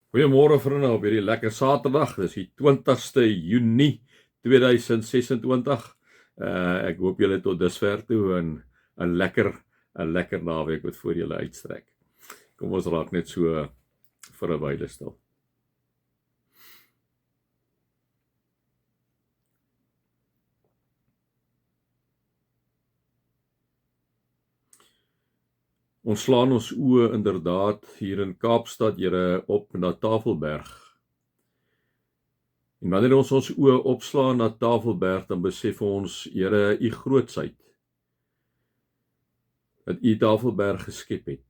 Goeiemôre vriende op hierdie lekker Saterdag. Dis die 20ste Junie 2026. Ek hoop julle tot dusver toe 'n lekker naweek wat voor julle uitstrek. Kom ons raak net so vir 'n wyle stil. Ons slaan ons oë inderdaad hier in Kaapstad, Here, op na Tafelberg. En wanneer ons oë opslaan na Tafelberg, dan besef ons, Here, u grootsheid. Dat u Tafelberg geskep het.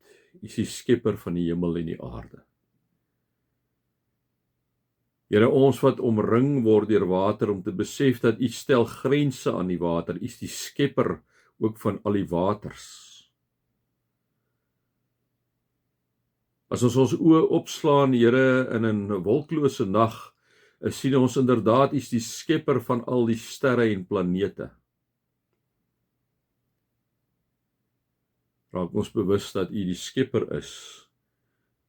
U is die skepper van die hemel en die aarde. Here, ons wat omring word deur water, om te besef dat u stel grense aan die water. U is die skepper ook van al die waters. As ons oë opslaan, Here, in 'n wolklose nag, sien ons inderdaad, u is die skepper van al die sterre en planete. Raak ons bewus dat u die skepper is,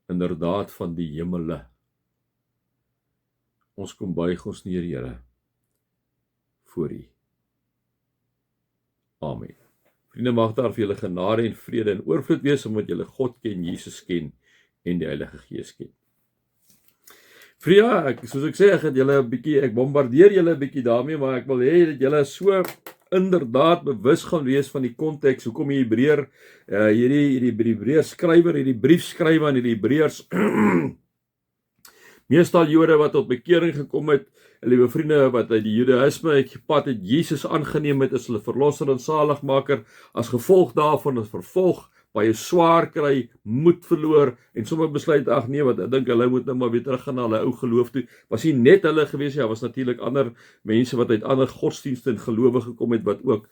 inderdaad van die hemele. Ons kom buig ons neer, Here, voor u. Amen. Vriende, mag daar vir julle genade en vrede en oorvloed wees, omdat julle God ken, Jesus ken en die Heilige Gees ken. Vriende, soos ek sê, ek bombardeer julle 'n bietjie daarmee, maar ek wil hê dat julle so inderdaad bewus gaan wees van die konteks, hoekom die Hebreër, hierdie Hebreër skrywer, hierdie briefskrywer aan hierdie Hebreërs, meestal Jode wat tot bekering gekom het, liewe vriende, wat uit die Judaïsme gepad het, Jesus aangeneem het as hulle verlosser en saligmaker, as gevolg daarvan is vervolg, baie swaar kry, moed verloor, en sommer besluit, ag nee, wat ek dink hulle moet nou maar weer terug gaan na hulle ou geloof toe. Was nie net hulle gewees, ja, was natuurlik ander mense wat uit ander godsdienste en gelowe gekom het, wat ook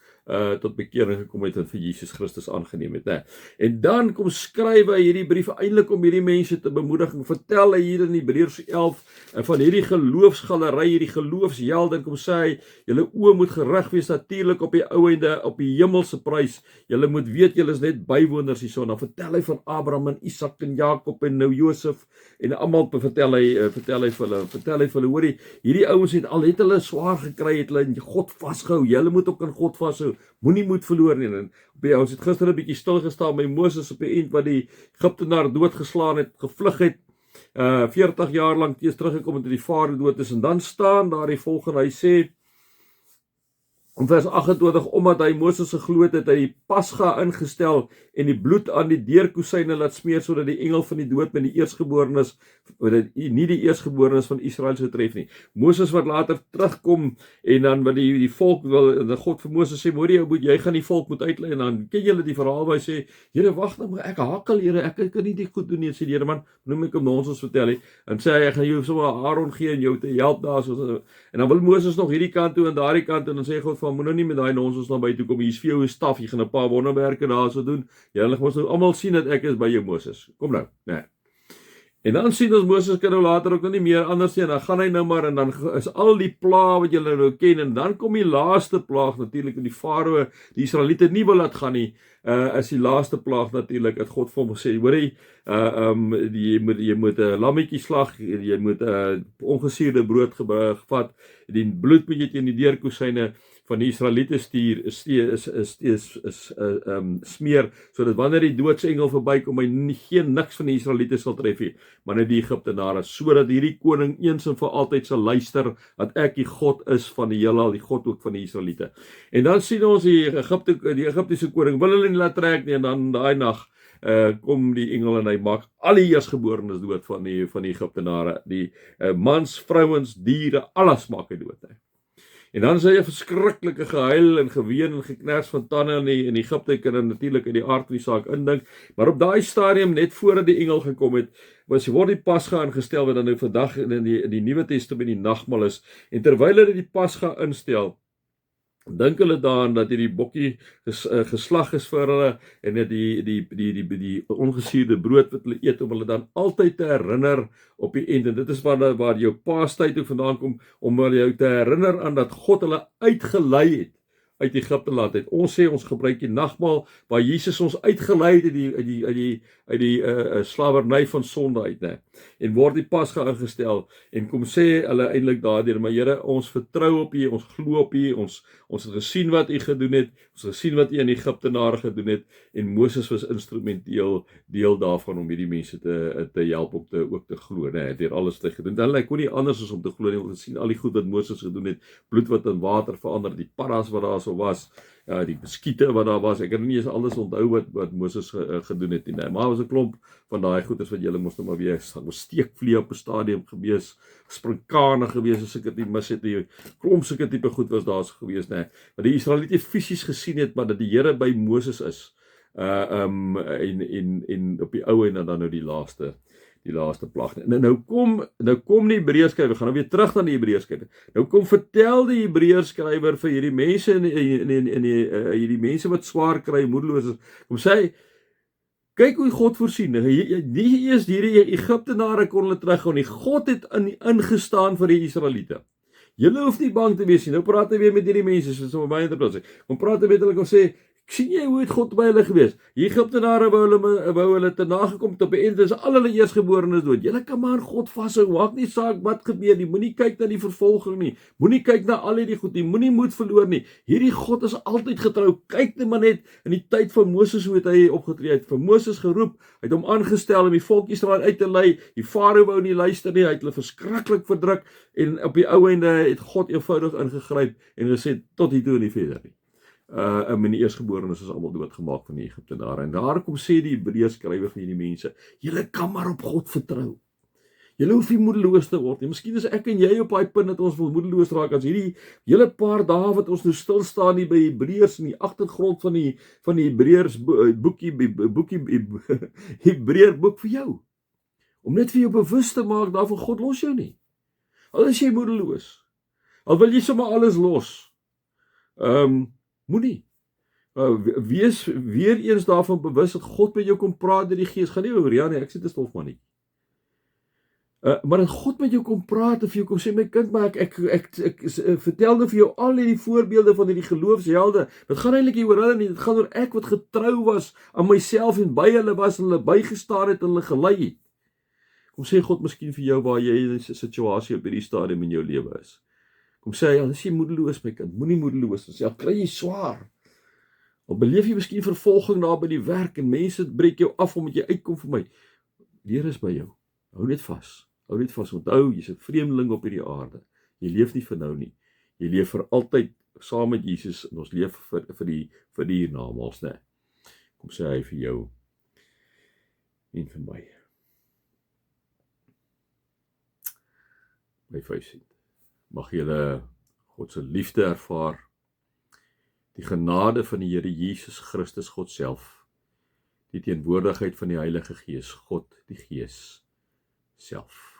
tot bekering gekom het en vir Jesus Christus aangeneem het. Ne? En dan kom skryf hy hierdie brief eintlik om hierdie mense te bemoedig, en vertel hy hier in Hebreërs 11 van hierdie geloofsgalery, hierdie geloofshelde, en kom sê hy, julle oë moet gerig wees natuurlik op die ou einde, op die hemelse prys. Julle moet weet, julle is net bywoners hierso. Dan vertel hy van Abraham en Isak en Jakob en nou Josef en almal vertel hy vir hulle, hoor hierdie ouens het hulle swaar gekry, het hulle in God vasgehou. Julle moet ook in God vashou. Moenie moed verloor nie. En ons het gister 'n bietjie stil gestaan by Moses op die eind wat die Egiptenaar doodgeslaan het, gevlug het, 40 jaar lank teens teruggekom het, die vader dood is, en dan staan daar die volgende, hy sê in vers 28, omdat hy Moses geglo het, het hy die Pasga ingestel en die bloed aan die deurkusyne laat smeer, sodat die engel van die dood met die eersgeborenes, nie die eersgeborenes van Israel sou tref nie. Moses wat later terugkom, en dan wat die volk wil, en God vir Moses sê, hoor jy gaan die volk moet uitlei, en dan ken julle die verhaal waar hy sê, Here, wag nou, ek hakkel, Here, ek kan nie dit goed doen nie, sê die Here, man, noem ek hom ons vertel nie, en sê hy, ek gaan jou sommer Aaron gee, en jou te help daar, en dan wil Moses nog hierdie kant toe, en daardie kant, en dan sê God van, moet nou nie met daai nonsens na by toe kom, hier is vir jou 'n staf, jy gaan 'n paar wonderwerke daar so doen, julle moet nou almal sien dat ek is by jou, Moses, kom nou, nee. En dan sien ons Moses kan nou later ook nie meer anders nie, en dan gaan hy nou maar, en dan is al die plaag wat julle nou ken, en dan kom die laaste plaag natuurlik, en die Farao, die Israeliete nie wil laat gaan nie, is die laaste plaag natuurlik, dat God vir hom sê, hoor jy moet 'n lammetjie slag, jy moet ongesuurde brood gevat, die bloed moet jy teen die deurkusyne van die Israeliete smeer, sodat wanneer die doodsengel verbykom, hy geen niks van die Israeliete sal tref nie, maar net die Egiptenare, sodat hierdie koning eens en vir altyd sal luister, dat ek die God is van die heelal, die God ook van die Israeliete. En dan sien ons die Egiptiese koning, wil hulle nie laat trek nie, en dan daai nag, kom die engel en hy maak al die eersgeborenes dood van die Egiptenare, die mans, vrouens, diere, alles maak hy dood. En dan is hy 'n verskriklike gehuil en geween en geknars van tande in Egipte, kan natuurlik in die aard van die saak indink, maar op daai stadium, net voordat die engel gekom het, word die Pasga ingestel, wat dan nou vandag in die Nuwe Testament die nagmaal is, en terwyl hulle die Pasga instel, dink hulle daaraan dat hierdie bokkie geslag is vir hulle, en dat die ongesuurde brood wat hulle eet, om hulle dan altyd te herinner op die eind, en dit is waar jou paastyd ook vandaan kom, om jou te herinner aan dat God hulle uitgelei het uit Egipte land het. Ons sê ons gebruik die nagmaal waar Jesus ons uitgelei het uit die slawerny van sonde uit, né? En word die Pasga ingestel en kom sê hulle eintlik daardeur, maar Here, ons vertrou op U, ons glo op U, ons het gesien wat U gedoen het, ons het gesien wat U aan Egiptenare gedoen het en Moses was instrumenteel deel daarvan om hierdie mense te help om ook te glo, né? Deur alles te gedoen. Dan kon nie anders as om te glo nie, om te sien al die goed wat Moses gedoen het, bloed wat in water verander, die paras wat daar so was, die beskiete wat daar was. Ek het nie eens alles onthou wat Moses gedoen het nie, né? Maar was 'n klomp van daai goeders wat julle moes nou maar weer steekvlee op 'n stadium gewees, sprinkane gewees as ek dit nie mis het nie. Klomp sulke tipe goed was daar gewees, né? Wat die Israeliete fisies gesien het, maar dat die Here by Moses is. En op die ou en dan nou die laaste plag. Nou kom die Hebreërskrywer, gaan nou weer terug na die Hebreërskrywer. Nou kom vertel die Hebreërskrywer vir hierdie mense en hierdie mense wat swaar kry, moedeloos is. Kom sê, kyk hoe God voorsien. Nie eers hierdie Egiptenare kon hulle terughou nie. God het ingestaan vir die Israeliete. Julle hoef nie bang te wees nie. Nou praat hy weer met hierdie mense, soos om my interpretasie. Kom praat hy met hulle, kom sê, sien jy hoe het God by hulle gewees? Die Egiptenare wou hulle te nagekom tot op die einde is al hulle eersgeborenes dood. Julle kan maar God vashou, maak nie saak wat gebeur nie. Moenie kyk na die vervolging nie. Moenie kyk na al hierdie goed nie. Moenie moed verloor nie. Hierdie God is altyd getrou. Kyk net maar net in die tyd van Moses hoe het hy opgetree. Hy het vir Moses geroep. Hy het hom aangestel om die volk Israel uit te lei. Die Farao wou nie luister nie. Hy het hulle verskriklik verdruk en op die ou einde het God eenvoudig ingegryp en gesê tot hier toe en nie verder nie. En die eersgeborenes is almal doodgemaak van die Egiptenare. En daar kom sê die Hebreërskrywer vir hierdie mense, julle kan maar op God vertrou. Julle hoef nie moedeloos te word nie. Miskien is ek en jy op daai punt dat ons wil moedeloos raak as hierdie hele paar dae wat ons nou stil staan hier by Hebreërs in die agtergrond van die Hebreërs Hebreërboek vir jou. Om net vir jou bewus te maak daarvan God los jou nie. Al is jy moedeloos. Al wil jy sommer alles los. Moenie. Wees weer eens daarvan bewus dat God met jou kom praat deur die Gees. Gaan nie oor ja nee, ek sê dit is stof maar nie. Maar dat God met jou kom praat en vir jou kom sê, my kind, maar ek vertel nou vir jou al hierdie voorbeelde van hierdie geloofshelde. Dit gaan eintlik nie oor hulle nie, dit gaan oor ek wat getrou was aan myself en by hulle was en hulle bygestaan het en hulle gelei het. Kom sê God miskien vir jou waar jy in 'n situasie op hierdie stadium in jou lewe is. Kom sê hy, as jy moedeloos my kind, moenie moedeloos wees. Al kry jy swaar. Al beleef jy miskien vervolging daar by die werk en mense breek jou af omdat jy uitkom vir my. Die Here is by jou. Hou net vas. Hou net vas. Onthou, jy's 'n vreemdeling op hierdie aarde. Jy leef nie vir nou nie. Jy leef vir altyd saam met Jesus en ons leef vir die hiernamaals, né? Kom sê hy vir jou en vir my. My vuisend. Mag julle God se liefde ervaar, die genade van die Here Jesus Christus God self, die teenwoordigheid van die Heilige Gees, God die Gees self.